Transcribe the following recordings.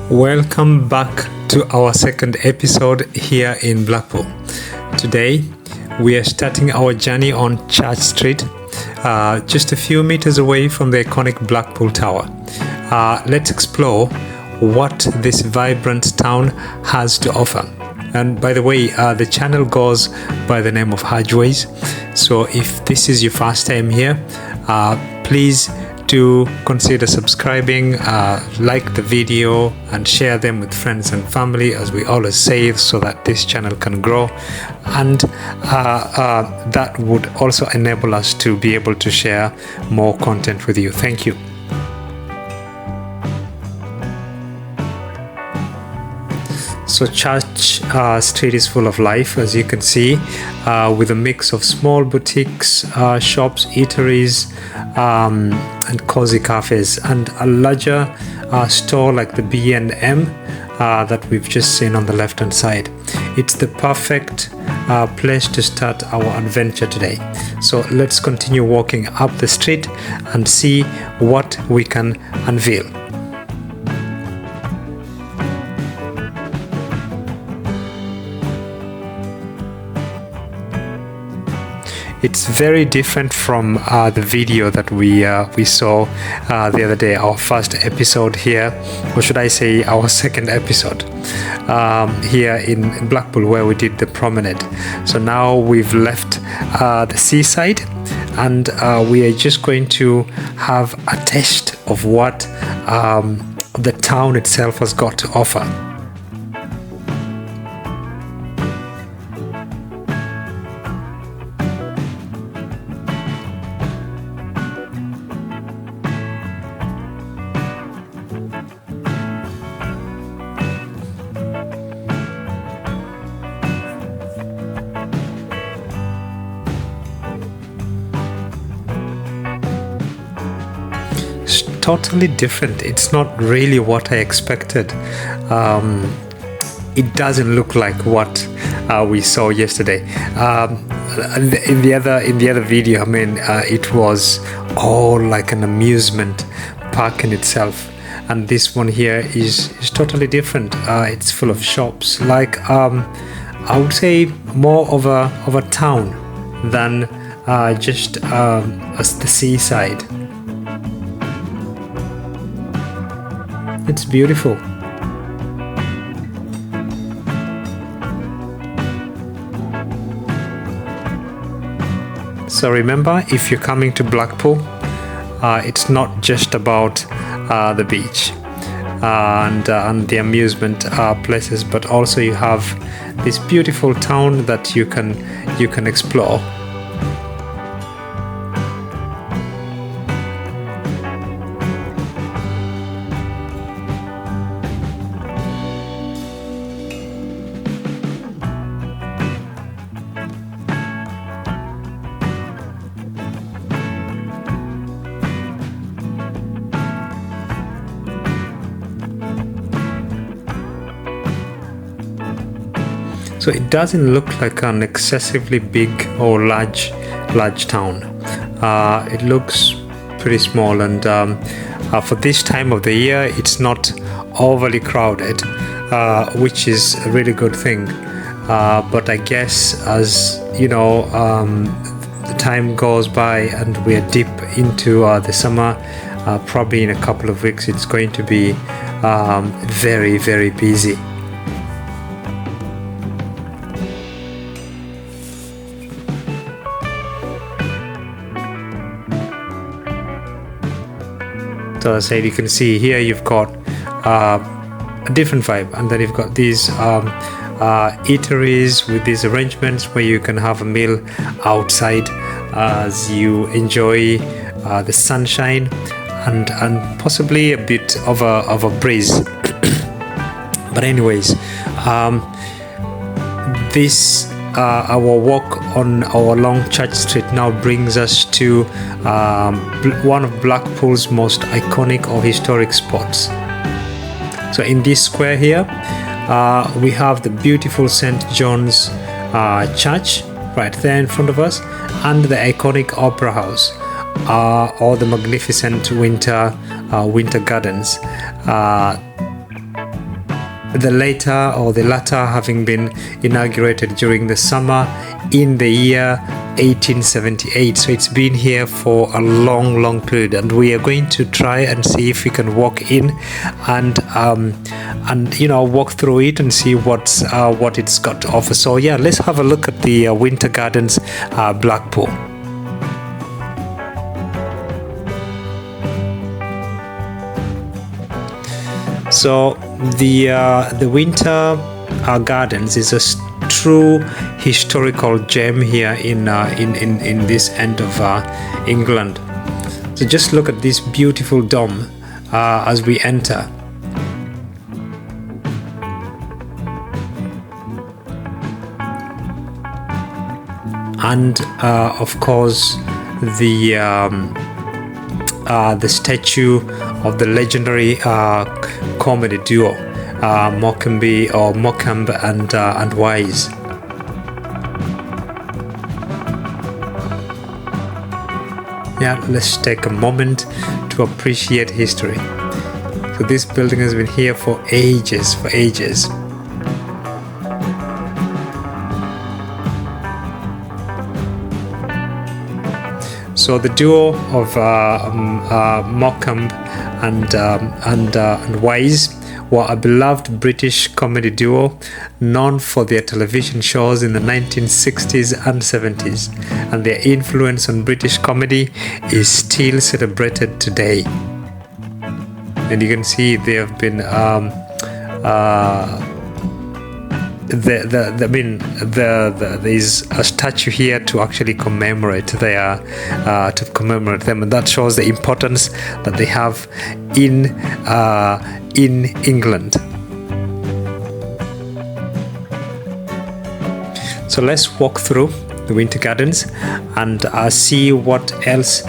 Welcome back to our second episode here in Blackpool. Today we are starting our journey on Church Street, just a few meters away from the iconic Blackpool Tower. Let's explore what this vibrant town has to offer. And by the way, the channel goes by the name of Houndshill. So if this is your first time here, please do consider subscribing, like the video and share them with friends and family, as we always say, so that this channel can grow, and that would also enable us to be able to share more content with you. Thank you. So Church Street is full of life, as you can see, with a mix of small boutiques, shops, eateries, and cozy cafes, and a larger store like the B&M that we've just seen on the left hand side. It's the perfect place to start our adventure today. So let's continue walking up the street and see what we can unveil. It's very different from the video that we saw the other day, our first episode here, or should I say our second episode here in Blackpool, where we did the promenade. So now we've left the seaside, and we are just going to have a taste of what the town itself has got to offer. Totally different. It's not really what I expected. It doesn't look like what we saw yesterday. In the other video, I mean, it was all like an amusement park in itself, and this one here is totally different. It's full of shops, like I would say more of a town than just the seaside. It's beautiful. So remember, if you're coming to Blackpool, it's not just about the beach and the amusement places, but also you have this beautiful town that you can explore. So it doesn't look like an excessively big or large town. It looks pretty small, and for this time of the year, it's not overly crowded, which is a really good thing. But I guess as you know, the time goes by and we're deep into the summer, probably in a couple of weeks, it's going to be very, very busy. So as I said, you can see here you've got a different vibe, and then you've got these eateries with these arrangements where you can have a meal outside as you enjoy the sunshine and possibly a bit of a breeze. But anyways, this our walk on our long Church Street now brings us to one of Blackpool's most iconic or historic spots. So in this square here, we have the beautiful St. John's Church right there in front of us, and the iconic Opera House, or the magnificent Winter Gardens. the latter having been inaugurated during the summer in the year 1878. So it's been here for a long period, and we are going to try and see if we can walk in and walk through it and see what it's got to offer. So yeah, let's have a look at the Winter Gardens Blackpool. So the Winter Gardens is a true historical gem here in this end of England. So just look at this beautiful dome as we enter. And of course the statue of the legendary comedy duo Morecambe and Wise. Yeah, let's take a moment to appreciate history. So this building has been here for ages. So the duo of Morecambe and Wise were a beloved British comedy duo known for their television shows in the 1960s and 70s, and their influence on British comedy is still celebrated today. And you can see they have been there's a statue here to actually commemorate them, and that shows the importance that they have in England. So let's walk through the Winter Gardens and see what else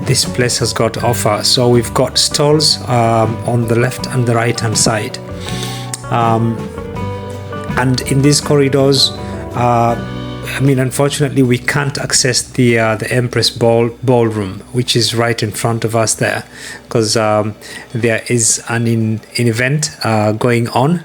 this place has got to offer. So we've got stalls on the left and the right hand side. And in these corridors, unfortunately, we can't access the Empress Ballroom, which is right in front of us there, because there is an event going on.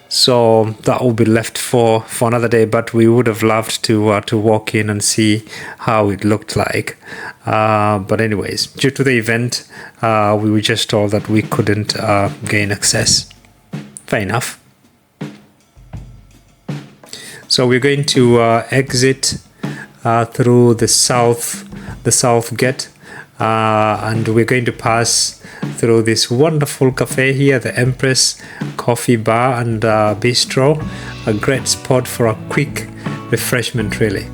So that will be left for another day. But we would have loved to walk in and see how it looked like. But anyways, due to the event, we were just told that we couldn't gain access. Fair enough. So we're going to exit through the south gate, and we're going to pass through this wonderful cafe here, the Empress Coffee Bar and Bistro, a great spot for a quick refreshment, really.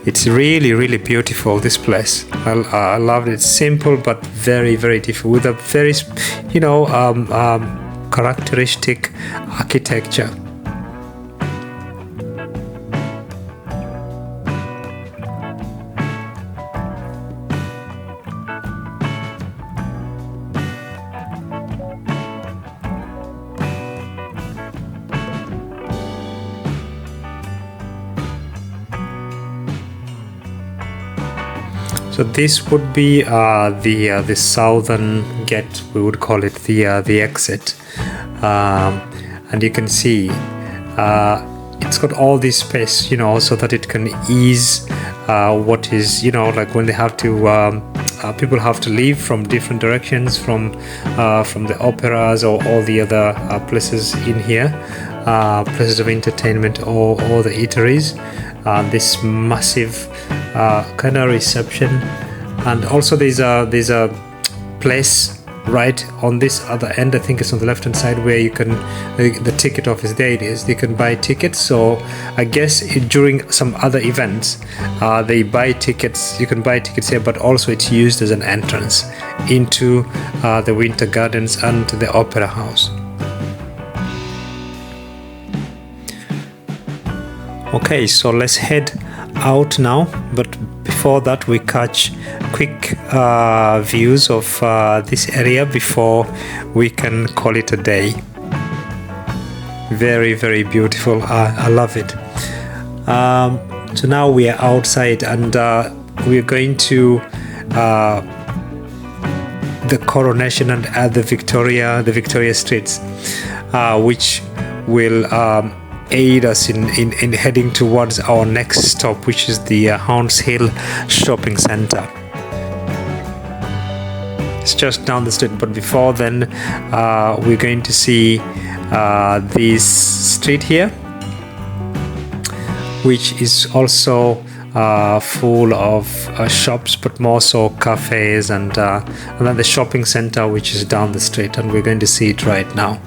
It's really beautiful, this place. I love it. It's simple but very beautiful, with a very characteristic architecture. So this would be the southern gate, we would call it the exit, and you can see it's got all this space, so that it can ease what is, like when they have to people have to leave from different directions, from the operas or all the other places in here, places of entertainment or the eateries. This massive kind of reception, and also there's a place right on this other end, I think it's on the left hand side, where you can the ticket office, there it is, you can buy tickets. So I guess during some other events they buy tickets, you can buy tickets here, but also it's used as an entrance into the Winter Gardens and the Opera House. Okay, so let's head out now, but before that we catch quick views of this area before we can call it a day. Very, very beautiful. I love it. So now we are outside, and we're going to the Coronation and the Victoria Streets, which will aid us in heading towards our next stop, which is the Houndshill shopping center. It's just down the street, but before then we're going to see this street here, which is also full of shops, but more so cafes, and then the shopping center, which is down the street, and we're going to see it right now.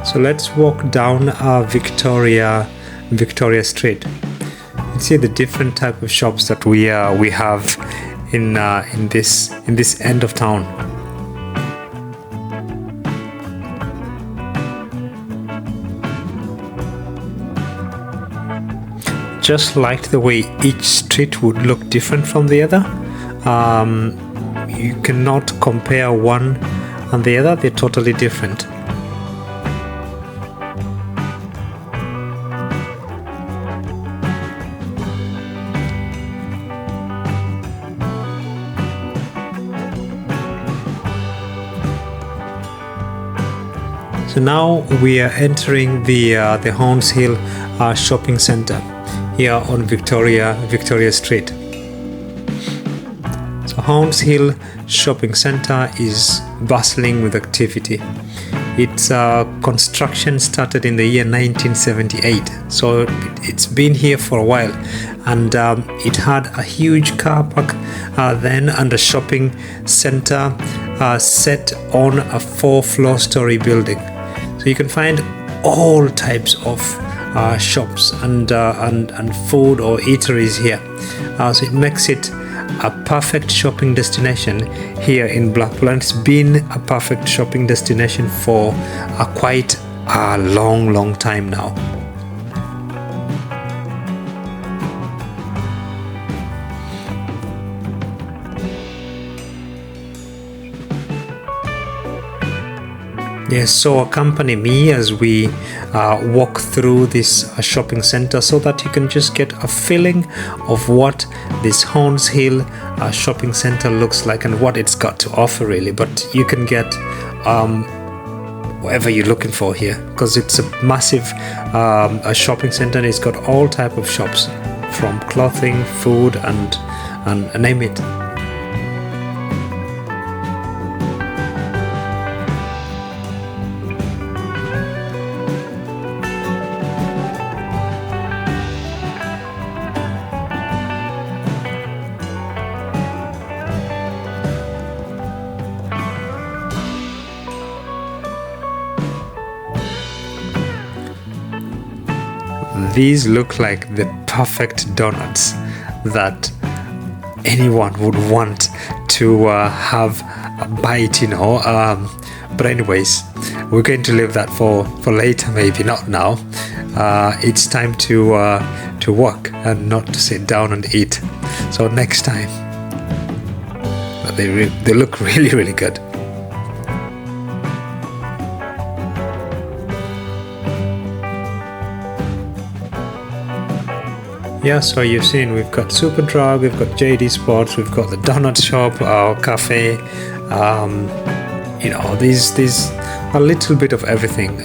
So let's walk down Victoria Street and see the different type of shops that we have in this end of town. Just like the way each street would look different from the other, you cannot compare one and the other. They're totally different. So now we are entering the Houndshill shopping center here on Victoria Street. So Houndshill shopping center is bustling with activity. Its construction started in the year 1978, so it's been here for a while, and it had a huge car park then, and a shopping center set on a 4-floor story building. So you can find all types of shops and food or eateries here. So it makes it a perfect shopping destination here in Blackpool, and it's been a perfect shopping destination for quite a long time now. Yes, so accompany me as we walk through this shopping center, so that you can just get a feeling of what this Houndshill shopping center looks like and what it's got to offer, really. But you can get whatever you're looking for here, because it's a massive shopping center, and it's got all type of shops, from clothing, food, and name it. These look like the perfect donuts that anyone would want to have a bite, but anyways, we're going to leave that for later, maybe not now. It's time to work and not to sit down and eat, so next time. But they look really good. Yeah, so you've seen we've got Superdrug, we've got JD Sports, we've got the donut shop, our cafe, these a little bit of everything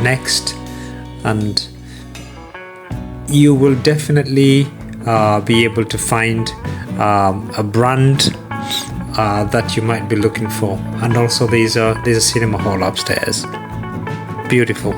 next, and you will definitely be able to find a brand that you might be looking for, and also there's a cinema hall upstairs. Beautiful.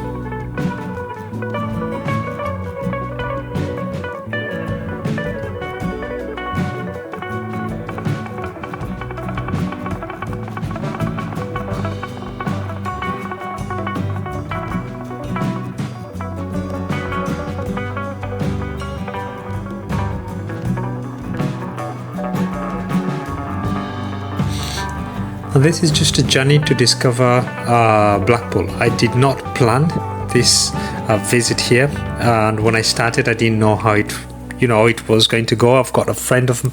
And this is just a journey to discover Blackpool. I did not plan this visit here, and when I started I didn't know how it was going to go. I've got a friend of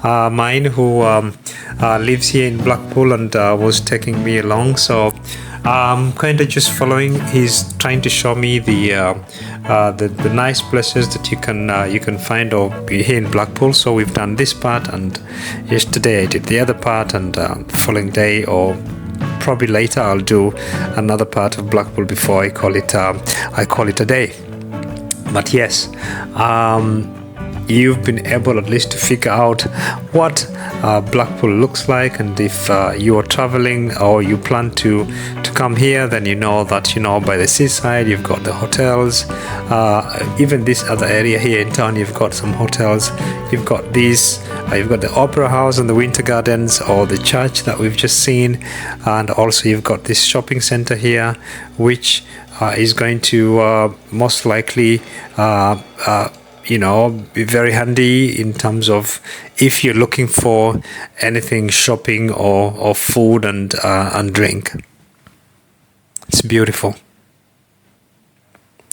mine who lives here in Blackpool and was taking me along, so I'm kind of just following. He's trying to show me the nice places that you can find or be here in Blackpool. So we've done this part, and yesterday I did the other part, and the following day, or probably later, I'll do another part of Blackpool before I call it a day. But yes, you've been able at least to figure out what Blackpool looks like, and if you are traveling or you plan to come here, then you know that by the seaside you've got the hotels. Even this other area here in town, you've got some hotels. You've got the Opera House and the Winter Gardens, or the church that we've just seen, and also you've got this shopping center here, which is going to most likely be very handy in terms of if you're looking for anything shopping or food and drink. It's beautiful.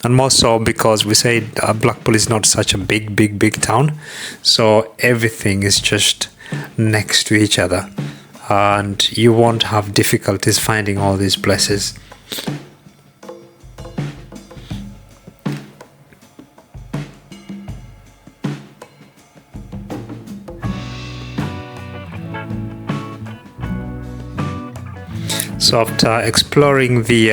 And more so because we say Blackpool is not such a big town, so everything is just next to each other, and you won't have difficulties finding all these places. So after exploring the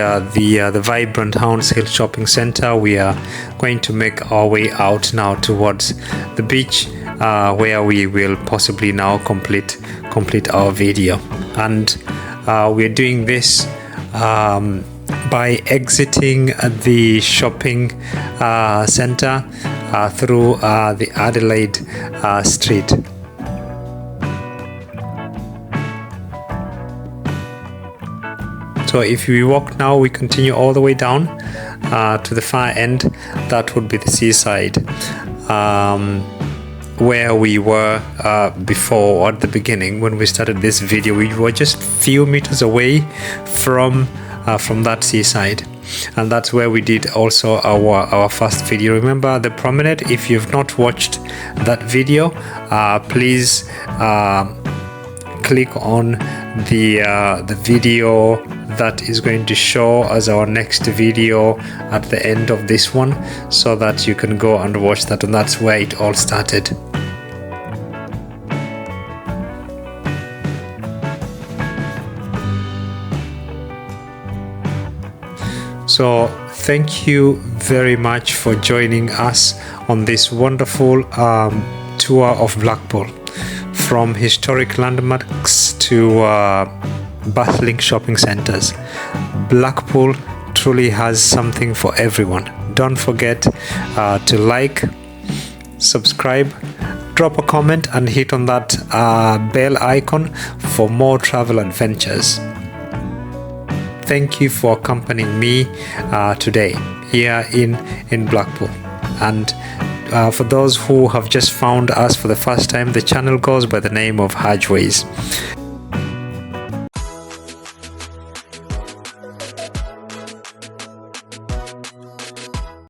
vibrant Houndshill shopping center, we are going to make our way out now towards the beach, where we will possibly now complete our video. And we are doing this by exiting the shopping center through the Adelaide Street. So if we walk now, we continue all the way down to the far end. That would be the seaside, where we were before, at the beginning when we started this video. We were just a few meters away from that seaside, and that's where we did also our first video. Remember the promenade? If you've not watched that video, please click on the video that is going to show as our next video at the end of this one, so that you can go and watch that, and that's where it all started. So thank you very much for joining us on this wonderful tour of Blackpool, from historic landmarks to bustling shopping centers. Blackpool truly has something for everyone. Don't forget to like, subscribe, drop a comment, and hit on that bell icon for more travel adventures. Thank you for accompanying me today here in Blackpool. And for those who have just found us for the first time, the channel goes by the name of Hajways.